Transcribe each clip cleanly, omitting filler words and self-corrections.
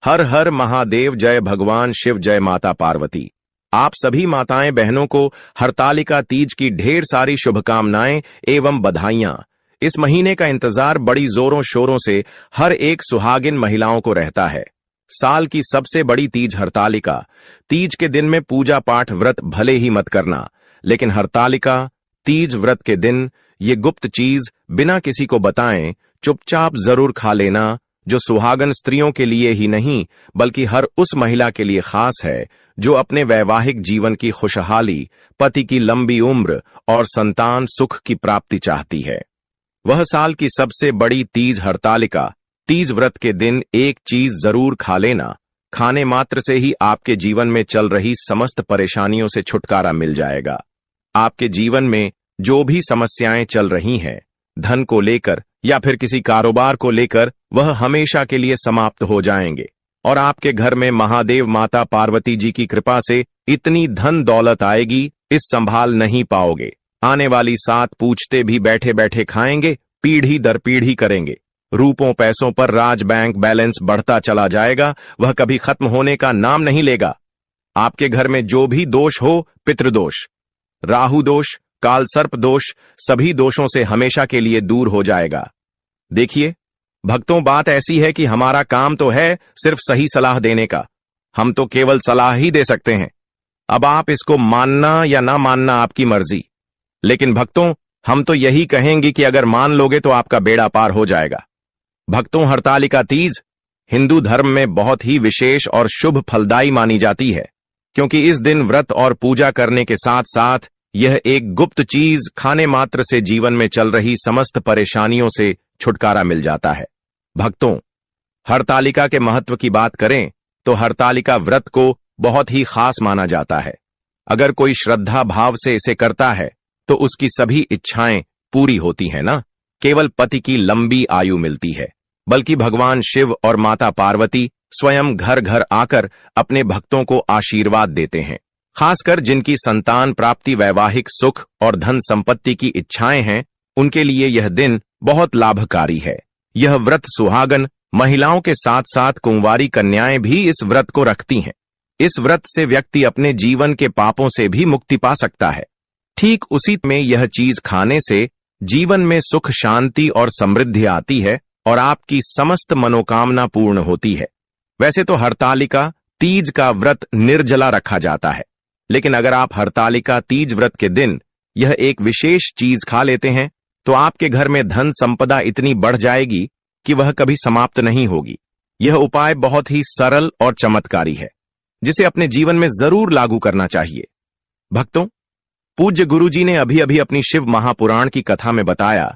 हर हर महादेव, जय भगवान शिव, जय माता पार्वती। आप सभी माताएं बहनों को हरतालिका तीज की ढेर सारी शुभकामनाएं एवं बधाइयां। इस महीने का इंतजार बड़ी जोरों शोरों से हर एक सुहागिन महिलाओं को रहता है। साल की सबसे बड़ी तीज हरतालिका तीज के दिन में पूजा पाठ व्रत भले ही मत करना, लेकिन हरतालिका तीज व्रत के दिन ये गुप्त चीज बिना किसी को बताएं चुपचाप जरूर खा लेना, जो सुहागन स्त्रियों के लिए ही नहीं बल्कि हर उस महिला के लिए खास है जो अपने वैवाहिक जीवन की खुशहाली, पति की लंबी उम्र और संतान सुख की प्राप्ति चाहती है। वह साल की सबसे बड़ी तीज हरतालिका तीज व्रत के दिन एक चीज जरूर खा लेना। खाने मात्र से ही आपके जीवन में चल रही समस्त परेशानियों से छुटकारा मिल जाएगा। आपके जीवन में जो भी समस्याएं चल रही हैं, धन को लेकर या फिर किसी कारोबार को लेकर, वह हमेशा के लिए समाप्त हो जाएंगे और आपके घर में महादेव माता पार्वती जी की कृपा से इतनी धन दौलत आएगी, इस संभाल नहीं पाओगे। आने वाली 7 पूछते भी बैठे बैठे खाएंगे, पीढ़ी दर पीढ़ी करेंगे। रूपों पैसों पर राज बैंक बैलेंस बढ़ता चला जाएगा, वह कभी खत्म होने का नाम नहीं लेगा। आपके घर में जो भी दोष हो, पितृदोष, राहु दोष, काल सर्प दोष, सभी दोषों से हमेशा के लिए दूर हो जाएगा। देखिए भक्तों, बात ऐसी है कि हमारा काम तो है सिर्फ सही सलाह देने का। हम तो केवल सलाह ही दे सकते हैं। अब आप इसको मानना या ना मानना आपकी मर्जी, लेकिन भक्तों हम तो यही कहेंगे कि अगर मान लोगे तो आपका बेड़ा पार हो जाएगा। भक्तों, हरतालिका तीज हिंदू धर्म में बहुत ही विशेष और शुभ फलदायी मानी जाती है, क्योंकि इस दिन व्रत और पूजा करने के साथ साथ यह एक गुप्त चीज खाने मात्र से जीवन में चल रही समस्त परेशानियों से छुटकारा मिल जाता है। भक्तों, हरतालिका के महत्व की बात करें तो हरतालिका व्रत को बहुत ही खास माना जाता है। अगर कोई श्रद्धा भाव से इसे करता है तो उसकी सभी इच्छाएं पूरी होती हैं ना। केवल पति की लंबी आयु मिलती है, बल्कि भगवान शिव और माता पार्वती स्वयं घर घर आकर अपने भक्तों को आशीर्वाद देते हैं। खासकर जिनकी संतान प्राप्ति, वैवाहिक सुख और धन संपत्ति की इच्छाएं हैं, उनके लिए यह दिन बहुत लाभकारी है। यह व्रत सुहागन महिलाओं के साथ साथ कुंवारी कन्याएं भी इस व्रत को रखती हैं। इस व्रत से व्यक्ति अपने जीवन के पापों से भी मुक्ति पा सकता है। ठीक उसी में यह चीज खाने से जीवन में सुख, शांति और समृद्धि आती है और आपकी समस्त मनोकामना पूर्ण होती है। वैसे तो हरतालिका तीज का व्रत निर्जला रखा जाता है, लेकिन अगर आप हरतालिका तीज व्रत के दिन यह एक विशेष चीज खा लेते हैं तो आपके घर में धन संपदा इतनी बढ़ जाएगी कि वह कभी समाप्त नहीं होगी। यह उपाय बहुत ही सरल और चमत्कारी है, जिसे अपने जीवन में जरूर लागू करना चाहिए। भक्तों, पूज्य गुरुजी ने अभी अभी अपनी शिव महापुराण की कथा में बताया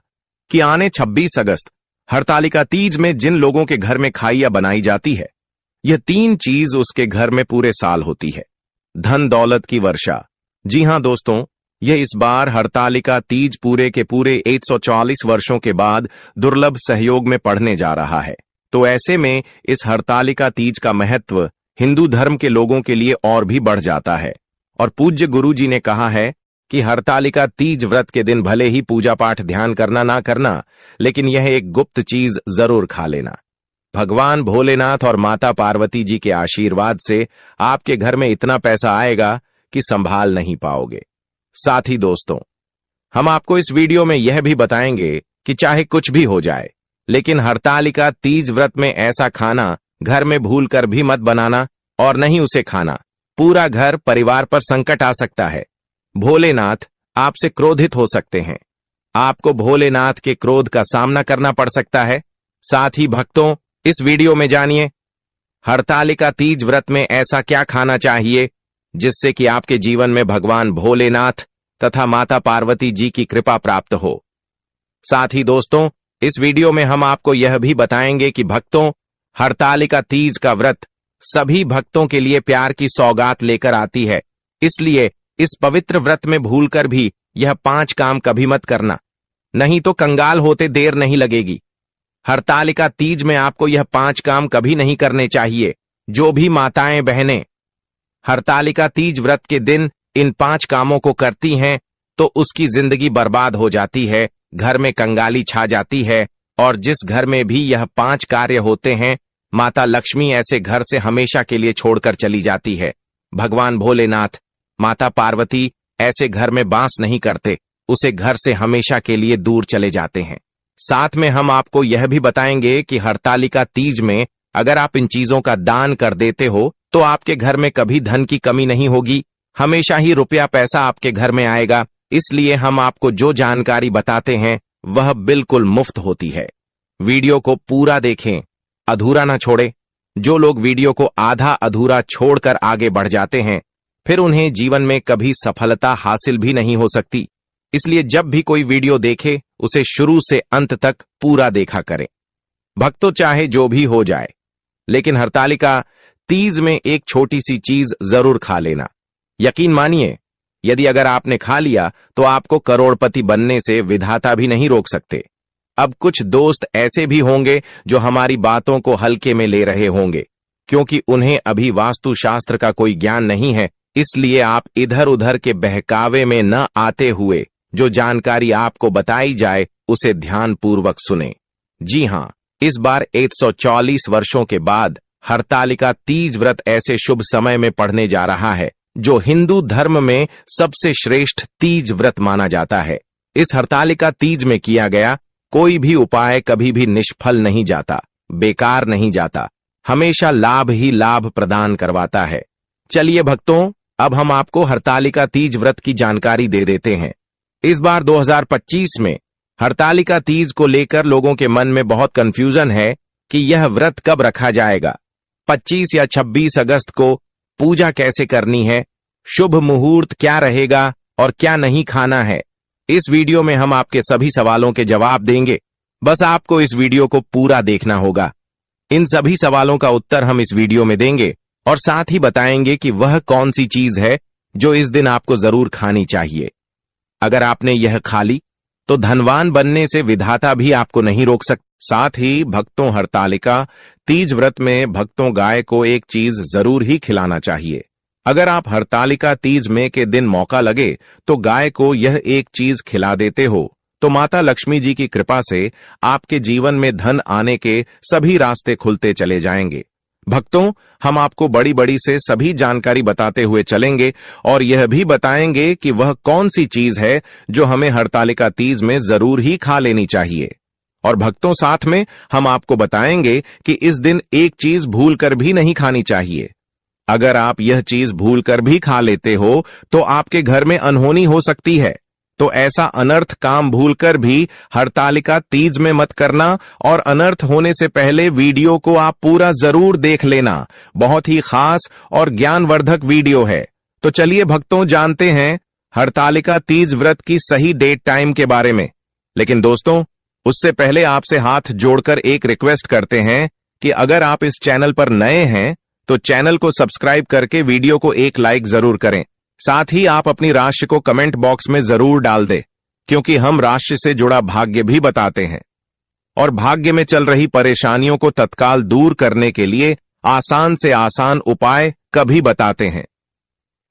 कि आने 26 अगस्त हरतालिका तीज में जिन लोगों के घर में खाइया बनाई जाती है, यह 3 चीज उसके घर में पूरे साल होती है। धन दौलत की वर्षा। जी हां दोस्तों, यह इस बार हरतालिका तीज पूरे के पूरे 140 वर्षों के बाद दुर्लभ सहयोग में पड़ने जा रहा है। तो ऐसे में इस हरतालिका तीज का महत्व हिंदू धर्म के लोगों के लिए और भी बढ़ जाता है। और पूज्य गुरुजी ने कहा है कि हरतालिका तीज व्रत के दिन भले ही पूजा पाठ ध्यान करना ना करना, लेकिन यह एक गुप्त चीज जरूर खा लेना। भगवान भोलेनाथ और माता पार्वती जी के आशीर्वाद से आपके घर में इतना पैसा आएगा कि संभाल नहीं पाओगे। साथ ही दोस्तों, हम आपको इस वीडियो में यह भी बताएंगे कि चाहे कुछ भी हो जाए, लेकिन हरतालिका तीज व्रत में ऐसा खाना घर में भूल कर भी मत बनाना और नहीं उसे खाना। पूरा घर परिवार पर संकट आ सकता है। भोलेनाथ आपसे क्रोधित हो सकते हैं। आपको भोलेनाथ के क्रोध का सामना करना पड़ सकता है। साथ ही भक्तों, इस वीडियो में जानिए हरतालिका तीज व्रत में ऐसा क्या खाना चाहिए जिससे कि आपके जीवन में भगवान भोलेनाथ तथा माता पार्वती जी की कृपा प्राप्त हो। साथ ही दोस्तों, इस वीडियो में हम आपको यह भी बताएंगे कि भक्तों, हरतालिका तीज का व्रत सभी भक्तों के लिए प्यार की सौगात लेकर आती है। इसलिए इस पवित्र व्रत में भूलकर भी यह 5 काम कभी मत करना, नहीं तो कंगाल होते देर नहीं लगेगी। हरतालिका तीज में आपको यह 5 काम कभी नहीं करने चाहिए। जो भी माताएं बहनें हरतालिका तीज व्रत के दिन इन 5 कामों को करती हैं तो उसकी जिंदगी बर्बाद हो जाती है, घर में कंगाली छा जाती है और जिस घर में भी यह 5 कार्य होते हैं माता लक्ष्मी ऐसे घर से हमेशा के लिए छोड़कर चली जाती है। भगवान भोलेनाथ, माता पार्वती ऐसे घर में वास नहीं करते, उसे घर से हमेशा के लिए दूर चले जाते हैं। साथ में हम आपको यह भी बताएंगे कि हरतालिका तीज में अगर आप इन चीजों का दान कर देते हो तो आपके घर में कभी धन की कमी नहीं होगी, हमेशा ही रुपया पैसा आपके घर में आएगा। इसलिए हम आपको जो जानकारी बताते हैं वह बिल्कुल मुफ्त होती है। वीडियो को पूरा देखें, अधूरा ना छोड़ें। जो लोग वीडियो को आधा अधूरा छोड़कर आगे बढ़ जाते हैं फिर उन्हें जीवन में कभी सफलता हासिल भी नहीं हो सकती। इसलिए जब भी कोई वीडियो देखे उसे शुरू से अंत तक पूरा देखा करें। भक्तों, चाहे जो भी हो जाए, लेकिन हरतालिका तीज में एक छोटी सी चीज जरूर खा लेना। यकीन मानिए, यदि अगर आपने खा लिया तो आपको करोड़पति बनने से विधाता भी नहीं रोक सकते। अब कुछ दोस्त ऐसे भी होंगे जो हमारी बातों को हल्के में ले रहे होंगे, क्योंकि उन्हें अभी वास्तुशास्त्र का कोई ज्ञान नहीं है। इसलिए आप इधर उधर के बहकावे में न आते हुए जो जानकारी आपको बताई जाए उसे ध्यानपूर्वक सुने। जी हां, इस बार 140 वर्षों के बाद हरतालिका तीज व्रत ऐसे शुभ समय में पढ़ने जा रहा है जो हिंदू धर्म में सबसे श्रेष्ठ तीज व्रत माना जाता है। इस हरतालिका तीज में किया गया कोई भी उपाय कभी भी निष्फल नहीं जाता, बेकार नहीं जाता, हमेशा लाभ ही लाभ प्रदान करवाता है। चलिए भक्तों, अब हम आपको हरतालिका तीज व्रत की जानकारी दे देते हैं। इस बार 2025 में हरतालिका तीज को लेकर लोगों के मन में बहुत कंफ्यूजन है कि यह व्रत कब रखा जाएगा, 25 या 26 अगस्त को पूजा कैसे करनी है, शुभ मुहूर्त क्या रहेगा और क्या नहीं खाना है। इस वीडियो में हम आपके सभी सवालों के जवाब देंगे। बस आपको इस वीडियो को पूरा देखना होगा। इन सभी सवालों का उत्तर हम इस वीडियो में देंगे और साथ ही बताएंगे कि वह कौन सी चीज है जो इस दिन आपको जरूर खानी चाहिए। अगर आपने यह खा ली तो धनवान बनने से विधाता भी आपको नहीं रोक सकता। साथ ही भक्तों, हरतालिका तीज व्रत में भक्तों गाय को एक चीज जरूर ही खिलाना चाहिए। अगर आप हरतालिका तीज में के दिन मौका लगे तो गाय को यह एक चीज खिला देते हो तो माता लक्ष्मी जी की कृपा से आपके जीवन में धन आने के सभी रास्ते खुलते चले जाएंगे। भक्तों, हम आपको बड़ी बड़ी से सभी जानकारी बताते हुए चलेंगे और यह भी बताएंगे कि वह कौन सी चीज है जो हमें हरतालिका तीज में जरूर ही खा लेनी चाहिए। और भक्तों, साथ में हम आपको बताएंगे कि इस दिन एक चीज भूल कर भी नहीं खानी चाहिए। अगर आप यह चीज भूल कर भी खा लेते हो तो आपके घर में अनहोनी हो सकती है। तो ऐसा अनर्थ काम भूलकर भी हरतालिका तीज में मत करना और अनर्थ होने से पहले वीडियो को आप पूरा जरूर देख लेना। बहुत ही खास और ज्ञानवर्धक वीडियो है। तो चलिए भक्तों, जानते हैं हरतालिका तीज व्रत की सही डेट टाइम के बारे में। लेकिन दोस्तों, उससे पहले आपसे हाथ जोड़कर एक रिक्वेस्ट करते हैं कि अगर आप इस चैनल पर नए हैं तो चैनल को सब्सक्राइब करके वीडियो को एक लाइक जरूर करें। साथ ही आप अपनी राशि को कमेंट बॉक्स में जरूर डाल दें, क्योंकि हम राशि से जुड़ा भाग्य भी बताते हैं और भाग्य में चल रही परेशानियों को तत्काल दूर करने के लिए आसान से आसान उपाय कभी बताते हैं।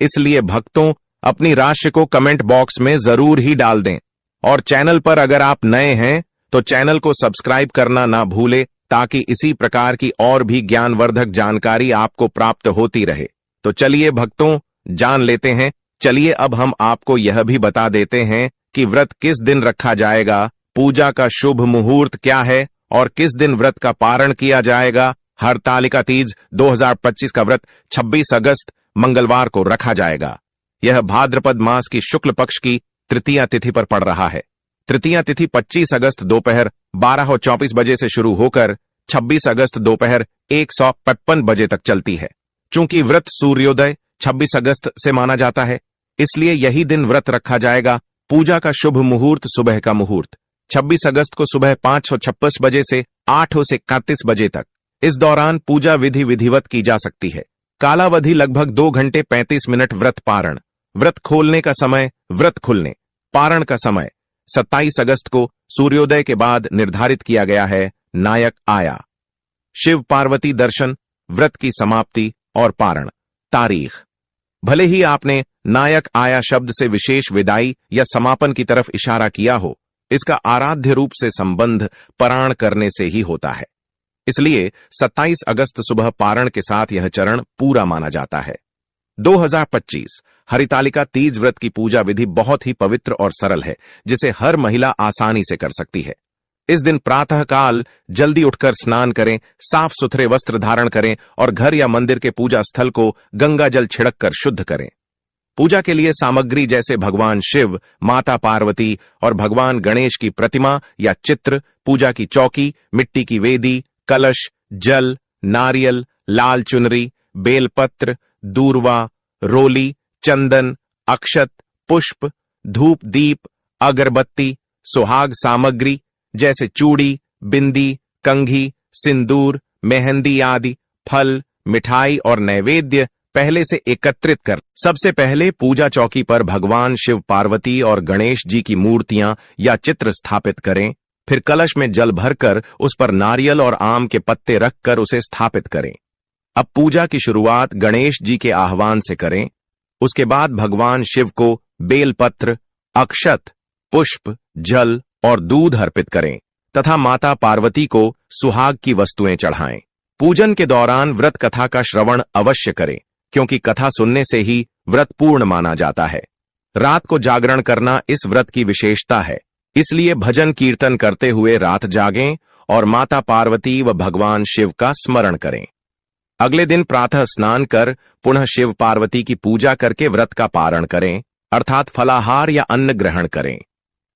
इसलिए भक्तों, अपनी राशि को कमेंट बॉक्स में जरूर ही डाल दें और चैनल पर अगर आप नए हैं तो चैनल को सब्सक्राइब करना ना भूले, ताकि इसी प्रकार की और भी ज्ञानवर्धक जानकारी आपको प्राप्त होती रहे। तो चलिए भक्तों, जान लेते हैं। चलिए अब हम आपको यह भी बता देते हैं कि व्रत किस दिन रखा जाएगा, पूजा का शुभ मुहूर्त क्या है और किस दिन व्रत का पारण किया जाएगा। हरतालिका तीज 2025 का व्रत 26 अगस्त मंगलवार को रखा जाएगा। यह भाद्रपद मास की शुक्ल पक्ष की तृतीया तिथि पर पड़ रहा है। तृतीया तिथि 25 अगस्त दोपहर 12:24 बजे से शुरू होकर 26 अगस्त दोपहर 1:55 बजे तक चलती है। चूंकि व्रत सूर्योदय 26 अगस्त से माना जाता है, इसलिए यही दिन व्रत रखा जाएगा। पूजा का शुभ मुहूर्त सुबह का मुहूर्त 26 अगस्त को सुबह 5:56 बजे से 8:31 बजे तक। इस दौरान पूजा विधि विधिवत की जा सकती है। कालावधि लगभग 2 घंटे 35 मिनट। व्रत पारण, व्रत खोलने का समय, व्रत खुलने, पारण का समय 27 अगस्त को सूर्योदय के बाद निर्धारित किया गया है। नायक आया, शिव पार्वती दर्शन, व्रत की समाप्ति और पारण। तारीख, भले ही आपने नायक आया शब्द से विशेष विदाई या समापन की तरफ इशारा किया हो, इसका आराध्य रूप से संबंध पारायण करने से ही होता है। इसलिए 27 अगस्त सुबह पारण के साथ यह चरण पूरा माना जाता है। 2025 हरितालिका तीज व्रत की पूजा विधि बहुत ही पवित्र और सरल है, जिसे हर महिला आसानी से कर सकती है। इस दिन प्रातःकाल जल्दी उठकर स्नान करें, साफ सुथरे वस्त्र धारण करें और घर या मंदिर के पूजा स्थल को गंगा जल छिड़क कर शुद्ध करें। पूजा के लिए सामग्री जैसे भगवान शिव, माता पार्वती और भगवान गणेश की प्रतिमा या चित्र, पूजा की चौकी, मिट्टी की वेदी, कलश, जल, नारियल, लाल चुनरी, बेलपत्र, दूर्वा, रोली, चंदन, अक्षत, पुष्प, धूप दीप, अगरबत्ती, सुहाग सामग्री जैसे चूड़ी, बिंदी, कंघी, सिंदूर, मेहंदी आदि, फल, मिठाई और नैवेद्य पहले से एकत्रित कर सबसे पहले पूजा चौकी पर भगवान शिव, पार्वती और गणेश जी की मूर्तियां या चित्र स्थापित करें। फिर कलश में जल भरकर उस पर नारियल और आम के पत्ते रखकर उसे स्थापित करें। अब पूजा की शुरुआत गणेश जी के आह्वान से करें। उसके बाद भगवान शिव को बेलपत्र, अक्षत, पुष्प, जल और दूध अर्पित करें तथा माता पार्वती को सुहाग की वस्तुएं चढ़ाएं। पूजन के दौरान व्रत कथा का श्रवण अवश्य करें, क्योंकि कथा सुनने से ही व्रत पूर्ण माना जाता है। रात को जागरण करना इस व्रत की विशेषता है, इसलिए भजन कीर्तन करते हुए रात जागें और माता पार्वती व भगवान शिव का स्मरण करें। अगले दिन प्रातः स्नान कर पुनः शिव पार्वती की पूजा करके व्रत का पारण करें, अर्थात फलाहार या अन्न ग्रहण करें।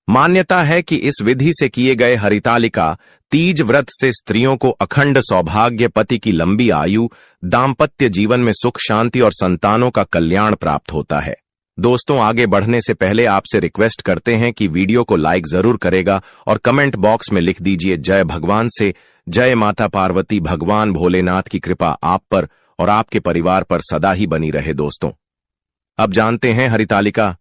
मान्यता है कि इस विधि से किए गए हरितालिका तीज व्रत से स्त्रियों को अखंड सौभाग्य, पति की लंबी आयु, दाम्पत्य जीवन में सुख शांति और संतानों का कल्याण प्राप्त होता है। दोस्तों, आगे बढ़ने से पहले आपसे रिक्वेस्ट करते हैं कि वीडियो को लाइक जरूर करेगा और कमेंट बॉक्स में लिख दीजिए जय भगवान से। जय माता पार्वती, भगवान भोलेनाथ की कृपा आप पर और आपके परिवार पर सदा ही बनी रहे। दोस्तों, अब जानते हैं हरितालिका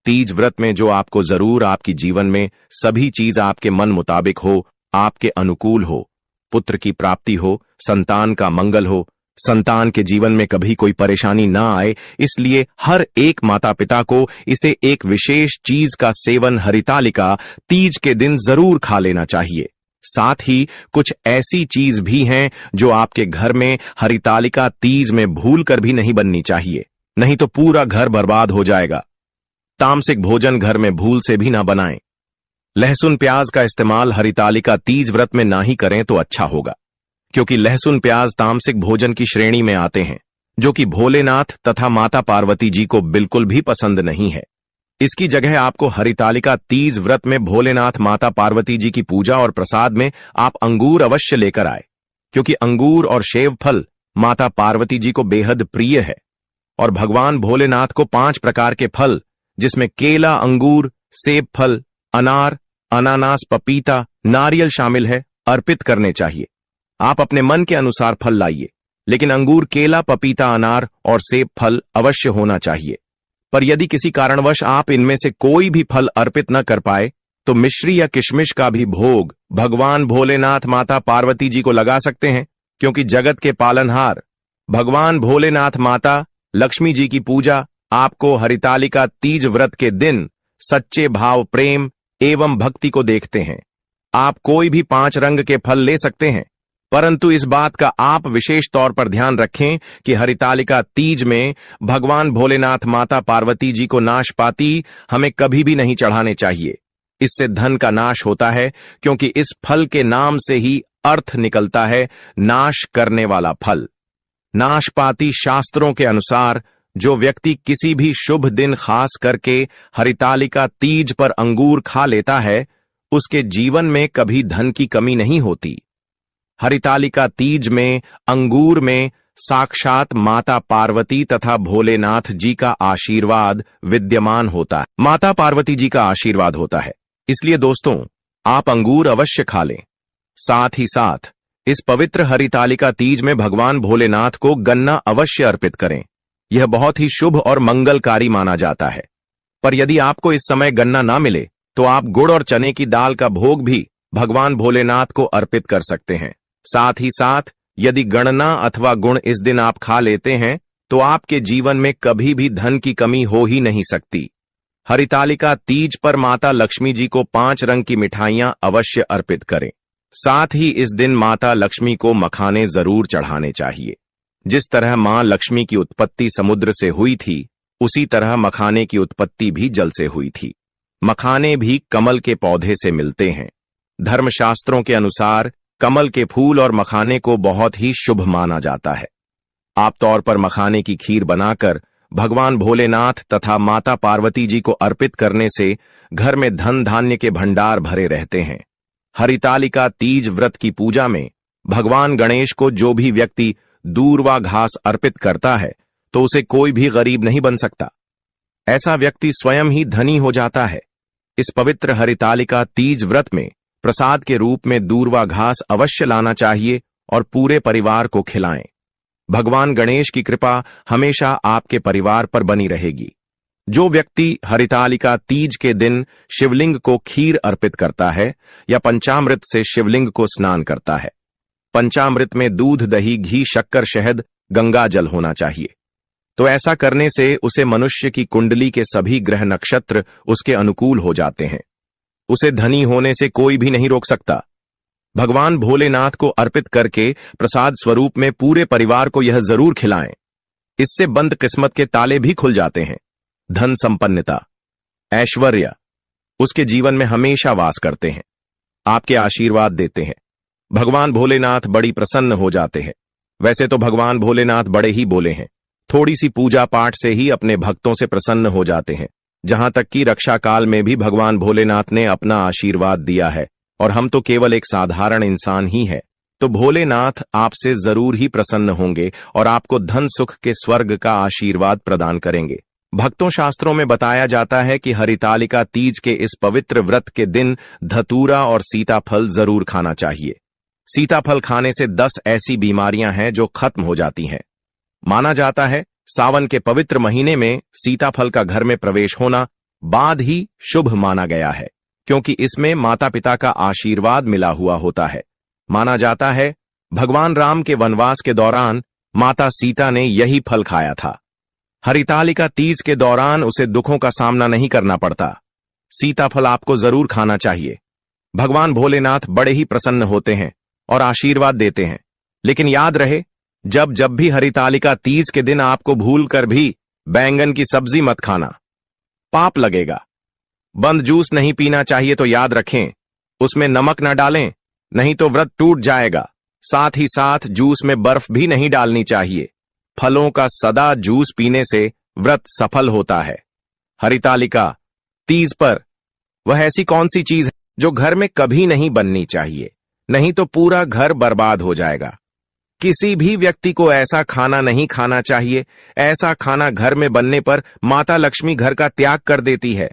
तीज व्रत में जो आपको जरूर आपकी जीवन में सभी चीज आपके मन मुताबिक हो, आपके अनुकूल हो, पुत्र की प्राप्ति हो, संतान का मंगल हो, संतान के जीवन में कभी कोई परेशानी ना आए, इसलिए हर एक माता पिता को इसे एक विशेष चीज का सेवन हरितालिका तीज के दिन जरूर खा लेना चाहिए। साथ ही कुछ ऐसी चीज भी हैं जो आपके घर में हरितालिका तीज में भूल कर भी नहीं बननी चाहिए, नहीं तो पूरा घर बर्बाद हो जाएगा। तामसिक भोजन घर में भूल से भी ना बनाएं। लहसुन प्याज का इस्तेमाल हरितालिका तीज व्रत में ना ही करें तो अच्छा होगा, क्योंकि लहसुन प्याज तामसिक भोजन की श्रेणी में आते हैं, जो कि भोलेनाथ तथा माता पार्वती जी को बिल्कुल भी पसंद नहीं है। इसकी जगह आपको हरितालिका तीज व्रत में भोलेनाथ, माता पार्वती जी की पूजा और प्रसाद में आप अंगूर अवश्य लेकर आए, क्योंकि अंगूर और सेव फल माता पार्वती जी को बेहद प्रिय है। और भगवान भोलेनाथ को 5 प्रकार के फल, जिसमें केला, अंगूर, सेब फल, अनार, अनानास, पपीता, नारियल शामिल है, अर्पित करने चाहिए। आप अपने मन के अनुसार फल लाइए, लेकिन अंगूर, केला, पपीता, अनार और सेब फल अवश्य होना चाहिए। पर यदि किसी कारणवश आप इनमें से कोई भी फल अर्पित न कर पाए, तो मिश्री या किशमिश का भी भोग भगवान भोलेनाथ, माता पार्वती जी को लगा सकते हैं, क्योंकि जगत के पालनहार भगवान भोलेनाथ, माता लक्ष्मी जी की पूजा आपको हरितालिका तीज व्रत के दिन सच्चे भाव, प्रेम एवं भक्ति को देखते हैं। आप कोई भी 5 रंग के फल ले सकते हैं, परंतु इस बात का आप विशेष तौर पर ध्यान रखें कि हरितालिका तीज में भगवान भोलेनाथ, माता पार्वती जी को नाशपाती हमें कभी भी नहीं चढ़ाने चाहिए। इससे धन का नाश होता है, क्योंकि इस फल के नाम से ही अर्थ निकलता है नाश करने वाला फल। नाशपाती शास्त्रों के अनुसार जो व्यक्ति किसी भी शुभ दिन खास करके हरितालिका तीज पर अंगूर खा लेता है, उसके जीवन में कभी धन की कमी नहीं होती। हरितालिका तीज में अंगूर में साक्षात माता पार्वती तथा भोलेनाथ जी का आशीर्वाद विद्यमान होता है। माता पार्वती जी का आशीर्वाद होता है, इसलिए दोस्तों, आप अंगूर अवश्य खा लें। साथ ही साथ इस पवित्र हरितालिका तीज में भगवान भोलेनाथ को गन्ना अवश्य अर्पित करें। यह बहुत ही शुभ और मंगलकारी माना जाता है। पर यदि आपको इस समय गन्ना ना मिले, तो आप गुड़ और चने की दाल का भोग भी भगवान भोलेनाथ को अर्पित कर सकते हैं। साथ ही साथ यदि गन्ना अथवा गुड़ इस दिन आप खा लेते हैं, तो आपके जीवन में कभी भी धन की कमी हो ही नहीं सकती। हरितालिका तीज पर माता लक्ष्मी जी को 5 रंग की मिठाइयां अवश्य अर्पित करें। साथ ही इस दिन माता लक्ष्मी को मखाने जरूर चढ़ाने चाहिए। जिस तरह मां लक्ष्मी की उत्पत्ति समुद्र से हुई थी, उसी तरह मखाने की उत्पत्ति भी जल से हुई थी। मखाने भी कमल के पौधे से मिलते हैं। धर्मशास्त्रों के अनुसार कमल के फूल और मखाने को बहुत ही शुभ माना जाता है। आप तौर पर मखाने की खीर बनाकर भगवान भोलेनाथ तथा माता पार्वती जी को अर्पित करने से घर में धन धान्य के भंडार भरे रहते हैं। हरितालिका तीज व्रत की पूजा में भगवान गणेश को जो भी व्यक्ति दूर्वा घास अर्पित करता है, तो उसे कोई भी गरीब नहीं बन सकता। ऐसा व्यक्ति स्वयं ही धनी हो जाता है। इस पवित्र हरितालिका तीज व्रत में प्रसाद के रूप में दूर्वा घास अवश्य लाना चाहिए और पूरे परिवार को खिलाएं। भगवान गणेश की कृपा हमेशा आपके परिवार पर बनी रहेगी। जो व्यक्ति हरितालिका तीज के दिन शिवलिंग को खीर अर्पित करता है या पंचामृत से शिवलिंग को स्नान करता है, पंचामृत में दूध, दही, घी, शक्कर, शहद, गंगा जल होना चाहिए, तो ऐसा करने से उसे मनुष्य की कुंडली के सभी ग्रह नक्षत्र उसके अनुकूल हो जाते हैं। उसे धनी होने से कोई भी नहीं रोक सकता। भगवान भोलेनाथ को अर्पित करके प्रसाद स्वरूप में पूरे परिवार को यह जरूर खिलाएं। इससे बंद किस्मत के ताले भी खुल जाते हैं। धन संपन्नता, ऐश्वर्य उसके जीवन में हमेशा वास करते हैं, आपके आशीर्वाद देते हैं। भगवान भोलेनाथ बड़ी प्रसन्न हो जाते हैं। वैसे तो भगवान भोलेनाथ बड़े ही बोले हैं, थोड़ी सी पूजा पाठ से ही अपने भक्तों से प्रसन्न हो जाते हैं। जहां तक कि रक्षा काल में भी भगवान भोलेनाथ ने अपना आशीर्वाद दिया है, और हम तो केवल एक साधारण इंसान ही है, तो भोलेनाथ आपसे जरूर ही प्रसन्न होंगे और आपको धन सुख के स्वर्ग का आशीर्वाद प्रदान करेंगे। भक्तों, शास्त्रों में बताया जाता है कि हरितालिका तीज के इस पवित्र व्रत के दिन धतूरा और सीताफल जरूर खाना चाहिए। सीताफल खाने से 10 ऐसी बीमारियां हैं जो खत्म हो जाती हैं। माना जाता है सावन के पवित्र महीने में सीताफल का घर में प्रवेश होना बाद ही शुभ माना गया है, क्योंकि इसमें माता पिता का आशीर्वाद मिला हुआ होता है। माना जाता है भगवान राम के वनवास के दौरान माता सीता ने यही फल खाया था। हरितालिका तीज के दौरान उसे दुखों का सामना नहीं करना पड़ता। सीताफल आपको जरूर खाना चाहिए। भगवान भोलेनाथ बड़े ही प्रसन्न होते हैं और आशीर्वाद देते हैं। लेकिन याद रहे, जब भी हरितालिका तीज के दिन आपको भूल कर भी बैंगन की सब्जी मत खाना, पाप लगेगा। बंद जूस नहीं पीना चाहिए, तो याद रखें उसमें नमक न डालें, नहीं तो व्रत टूट जाएगा। साथ ही साथ जूस में बर्फ भी नहीं डालनी चाहिए। फलों का सदा जूस पीने से व्रत सफल होता है। हरितालिका तीज पर वह ऐसी कौन सी चीज है जो घर में कभी नहीं बननी चाहिए, नहीं तो पूरा घर बर्बाद हो जाएगा। किसी भी व्यक्ति को ऐसा खाना नहीं खाना चाहिए। ऐसा खाना घर में बनने पर माता लक्ष्मी घर का त्याग कर देती है।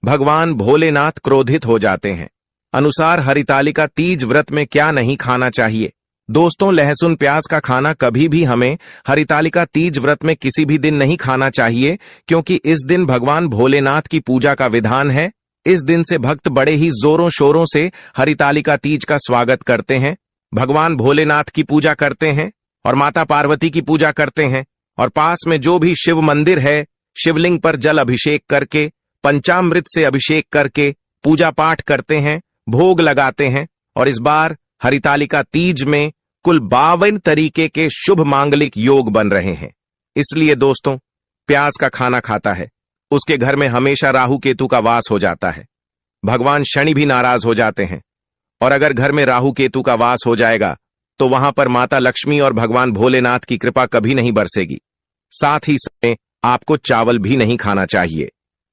भगवान भोलेनाथ क्रोधित हो जाते हैं। अनुसार हरितालिका तीज व्रत में क्या नहीं खाना चाहिए? दोस्तों, लहसुन प्याज का खाना कभी भी हमें हरितालिका तीज व्रत में किसी भी दिन नहीं खाना चाहिए, क्योंकि इस दिन भगवान भोलेनाथ की पूजा का विधान है। इस दिन से भक्त बड़े ही जोरों शोरों से हरितालिका तीज का स्वागत करते हैं, भगवान भोलेनाथ की पूजा करते हैं और माता पार्वती की पूजा करते हैं, और पास में जो भी शिव मंदिर है, शिवलिंग पर जल अभिषेक करके, पंचामृत से अभिषेक करके पूजा पाठ करते हैं, भोग लगाते हैं। और इस बार हरितालिका तीज में कुल 52 तरीके के शुभ मांगलिक योग बन रहे हैं। इसलिए दोस्तों, प्याज का खाना खाता है, उसके घर में हमेशा राहु केतु का वास हो जाता है। भगवान शनि भी नाराज हो जाते हैं, और अगर घर में राहु केतु का वास हो जाएगा तो वहां पर माता लक्ष्मी और भगवान भोलेनाथ की कृपा कभी नहीं बरसेगी। साथ ही साथ आपको चावल भी नहीं खाना चाहिए।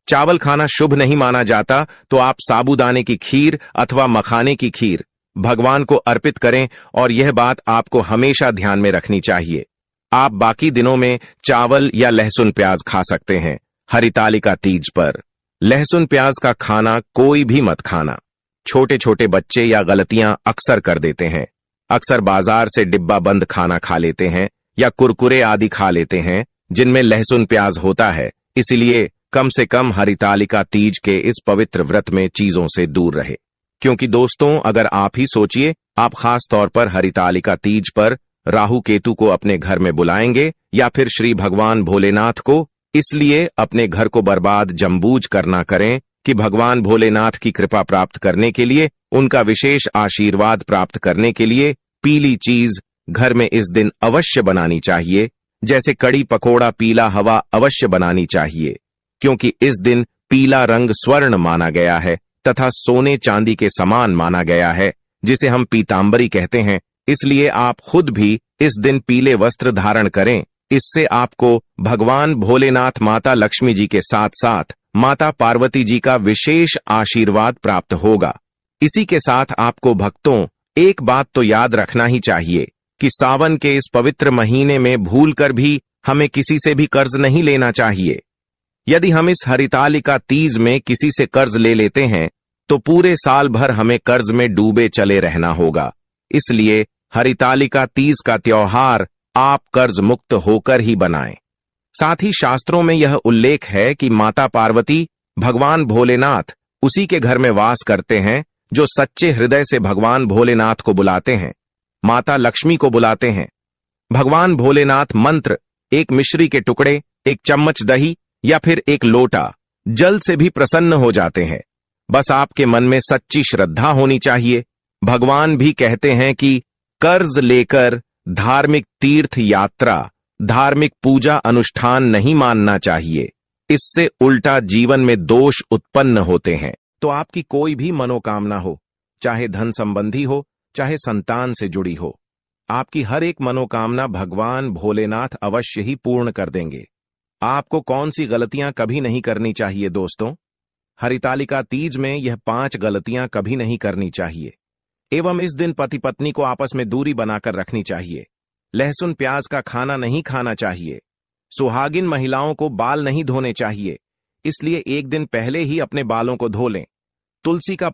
चावल खाना शुभ नहीं माना जाता, तो आप साबूदाने की खीर अथवा मखाने की खीर भगवान को अर्पित करें, और यह बात आपको हमेशा ध्यान में रखनी चाहिए। आप बाकी दिनों में चावल या लहसुन प्याज खा सकते हैं। हरितालिका तीज पर लहसुन प्याज का खाना कोई भी मत खाना। छोटे छोटे बच्चे या गलतियां अक्सर कर देते हैं। अक्सर बाजार से डिब्बा बंद खाना खा लेते हैं या कुरकुरे आदि खा लेते हैं जिनमें लहसुन प्याज होता है। इसलिए कम से कम हरितालिका तीज के इस पवित्र व्रत में चीजों से दूर रहे। क्योंकि दोस्तों, अगर आप ही सोचिए, आप खास तौर पर हरितालिका तीज पर राहु केतु को अपने घर में बुलाएंगे या फिर श्री भगवान भोलेनाथ को, इसलिए अपने घर को बर्बाद जम्बूज करना करें। कि भगवान भोलेनाथ की कृपा प्राप्त करने के लिए, उनका विशेष आशीर्वाद प्राप्त करने के लिए पीली चीज घर में इस दिन अवश्य बनानी चाहिए, जैसे कड़ी पकोड़ा पीला हवा अवश्य बनानी चाहिए, क्योंकि इस दिन पीला रंग स्वर्ण माना गया है तथा सोने चांदी के समान माना गया है, जिसे हम पीतांबरी कहते हैं। इसलिए आप खुद भी इस दिन पीले वस्त्र धारण करें। इससे आपको भगवान भोलेनाथ, माता लक्ष्मी जी के साथ साथ माता पार्वती जी का विशेष आशीर्वाद प्राप्त होगा। इसी के साथ आपको भक्तों एक बात तो याद रखना ही चाहिए कि सावन के इस पवित्र महीने में भूलकर भी हमें किसी से भी कर्ज नहीं लेना चाहिए। यदि हम इस हरितालिका तीज में किसी से कर्ज ले लेते हैं तो पूरे साल भर हमें कर्ज में डूबे चले रहना होगा। इसलिए हरितालिका तीज का त्योहार आप कर्ज मुक्त होकर ही बनाएं। साथ ही शास्त्रों में यह उल्लेख है कि माता पार्वती भगवान भोलेनाथ उसी के घर में वास करते हैं जो सच्चे हृदय से भगवान भोलेनाथ को बुलाते हैं, माता लक्ष्मी को बुलाते हैं। भगवान भोलेनाथ मंत्र, एक मिश्री के टुकड़े, एक चम्मच दही या फिर एक लोटा जल से भी प्रसन्न हो जाते हैं। बस आपके मन में सच्ची श्रद्धा होनी चाहिए। भगवान भी कहते हैं कि कर्ज लेकर धार्मिक तीर्थ यात्रा, धार्मिक पूजा अनुष्ठान नहीं मानना चाहिए। इससे उल्टा जीवन में दोष उत्पन्न होते हैं। तो आपकी कोई भी मनोकामना हो, चाहे धन संबंधी हो, चाहे संतान से जुड़ी हो, आपकी हर एक मनोकामना भगवान भोलेनाथ अवश्य ही पूर्ण कर देंगे। आपको कौन सी गलतियां कभी नहीं करनी चाहिए दोस्तों? हरितालिका तीज में यह 5 गलतियां कभी नहीं करनी चाहिए। एवं इस दिन पति पत्नी को आपस में दूरी बनाकर रखनी चाहिए। लहसुन प्याज का खाना नहीं खाना चाहिए। सुहागिन महिलाओं को बाल नहीं धोने चाहिए, इसलिए एक दिन पहले ही अपने बालों को धो लें। तुलसी का